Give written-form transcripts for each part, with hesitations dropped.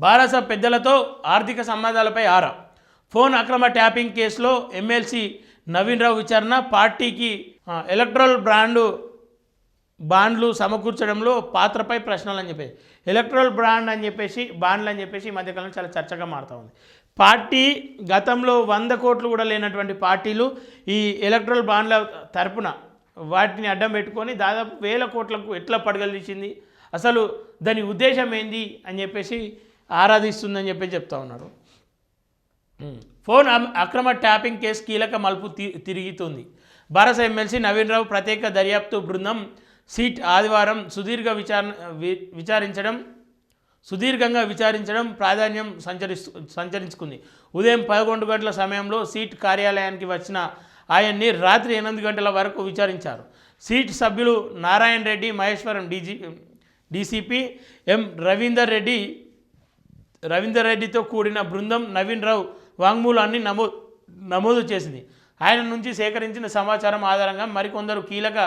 బారస పెద్దలతో ఆర్థిక సంబంధాలపై ఆరా. ఫోన్ అక్రమ ట్యాపింగ్ కేసులో ఎమ్మెల్సీ నవీన్ రావు విచారణ. పార్టీకి ఎలక్ట్రల్ బాండ్లు సమకూర్చడంలో పాత్రపై ప్రశ్నలు అని చెప్పేసి ఎలక్ట్రల్ బాండ్లు అని చెప్పేసి ఈ మధ్యకాలంలో చాలా చర్చగా మారుతూ ఉంది. పార్టీ గతంలో 100 కోట్లు కూడా లేనటువంటి పార్టీలు ఈ ఎలక్ట్రల్ బాండ్ల తరపున వాటిని అడ్డం పెట్టుకొని దాదాపు 1000 కోట్లకు ఎట్లా పడగలిచింది, అసలు దాని ఉద్దేశం ఏంది అని చెప్పేసి ఆరాధిస్తుందని చెప్పి చెప్తా ఉన్నారు. ఫోన్ అక్రమ ట్యాపింగ్ కేసు కీలక మలుపు తిరుగుతుంది. బారస ఎమ్మెల్సీ నవీన్ రావు ప్రత్యేక దర్యాప్తు బృందం సిట్ ఆదివారం సుదీర్ఘంగా విచారించడం ప్రాధాన్యం సంచరించుకుంది. ఉదయం 11 గంటల సమయంలో సిట్ కార్యాలయానికి వచ్చిన ఆయన్ని రాత్రి 8 గంటల వరకు విచారించారు. సిట్ సభ్యులు నారాయణ రెడ్డి, మహేశ్వరం డీసీపీ ఎం రవీందర్ రెడ్డితో కూడిన బృందం నవీన్ రావు వాంగ్మూలాన్ని నమోదు చేసింది. ఆయన నుంచి సేకరించిన సమాచారం ఆధారంగా మరికొందరు కీలక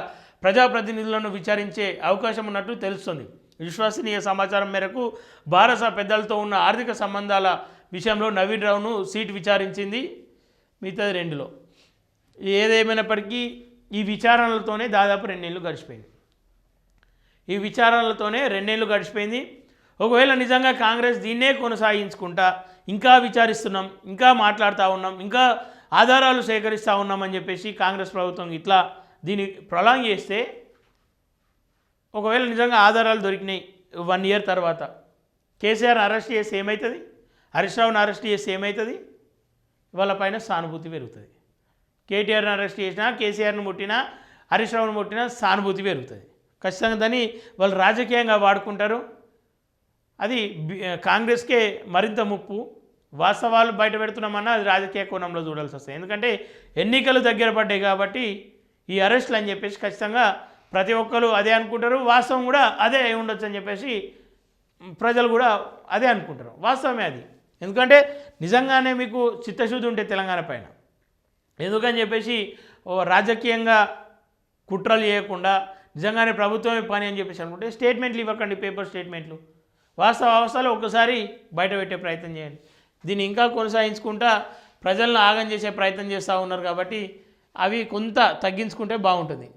ప్రజాప్రతినిధులను విచారించే అవకాశం ఉన్నట్టు తెలుస్తుంది. విశ్వసనీయ సమాచారం మేరకు బారస పెద్దలతో ఉన్న ఆర్థిక సంబంధాల విషయంలో నవీన్ రావును సీట్ విచారించింది. మిగతాది 2లో. ఏదేమైనప్పటికీ ఈ విచారణలతోనే దాదాపు 2 నెలలు గడిచిపోయింది. ఒకవేళ నిజంగా కాంగ్రెస్ దీన్నే కొనసాగించుకుంటా ఇంకా విచారిస్తున్నాం, ఇంకా మాట్లాడుతూ ఉన్నాం, ఇంకా ఆధారాలు సేకరిస్తూ ఉన్నామని చెప్పేసి కాంగ్రెస్ ప్రభుత్వం ఇట్లా దీన్ని ప్రొలాంగ్ చేస్తే, ఒకవేళ నిజంగా ఆధారాలు దొరికినాయి 1 ఇయర్ తర్వాత కేసీఆర్ని అరెస్ట్ చేస్తే ఏమవుతుంది, హరీష్ రావుని అరెస్ట్ చేస్తే ఏమవుతుంది, వాళ్ళ పైన సానుభూతి పెరుగుతుంది. కేటీఆర్ని అరెస్ట్ చేసినా, కేసీఆర్ని ముట్టినా, హరీష్ రావుని ముట్టినా సానుభూతి పెరుగుతుంది. ఖచ్చితంగా దాన్ని వాళ్ళు రాజకీయంగా వాడుకుంటారు. అది కాంగ్రెస్కే మరింత ముప్పు. వాస్తవాలు బయట పెడుతున్నామన్నా అది రాజకీయ కోణంలో చూడాల్సి వస్తుంది. ఎందుకంటే ఎన్నికలు దగ్గర పడ్డాయి కాబట్టి ఈ అరెస్టులు అని చెప్పేసి ఖచ్చితంగా ప్రతి ఒక్కరు అదే అనుకుంటారు. వాస్తవం కూడా అదే అయి ఉండొచ్చు అని చెప్పేసి ప్రజలు కూడా అదే అనుకుంటారు. వాస్తవమే అది. ఎందుకంటే నిజంగానే మీకు చిత్తశుద్ధి ఉంటే తెలంగాణ పైన, ఎందుకని చెప్పేసి రాజకీయంగా కుట్రలు చేయకుండా నిజంగానే ప్రభుత్వమే పని అని చెప్పేసి అనుకుంటే స్టేట్మెంట్లు ఇవ్వకండి, పేపర్ స్టేట్మెంట్లు. వాస్తవాలు ఒక్కసారి బయట పెట్టే ప్రయత్నం చేయండి. దీన్ని ఇంకా కొనసాగించుకుంటా ప్రజలను ఆగం చేసే ప్రయత్నం చేస్తూ ఉన్నారు కాబట్టి అవి కొంత తగ్గించుకుంటే బాగుంటుంది.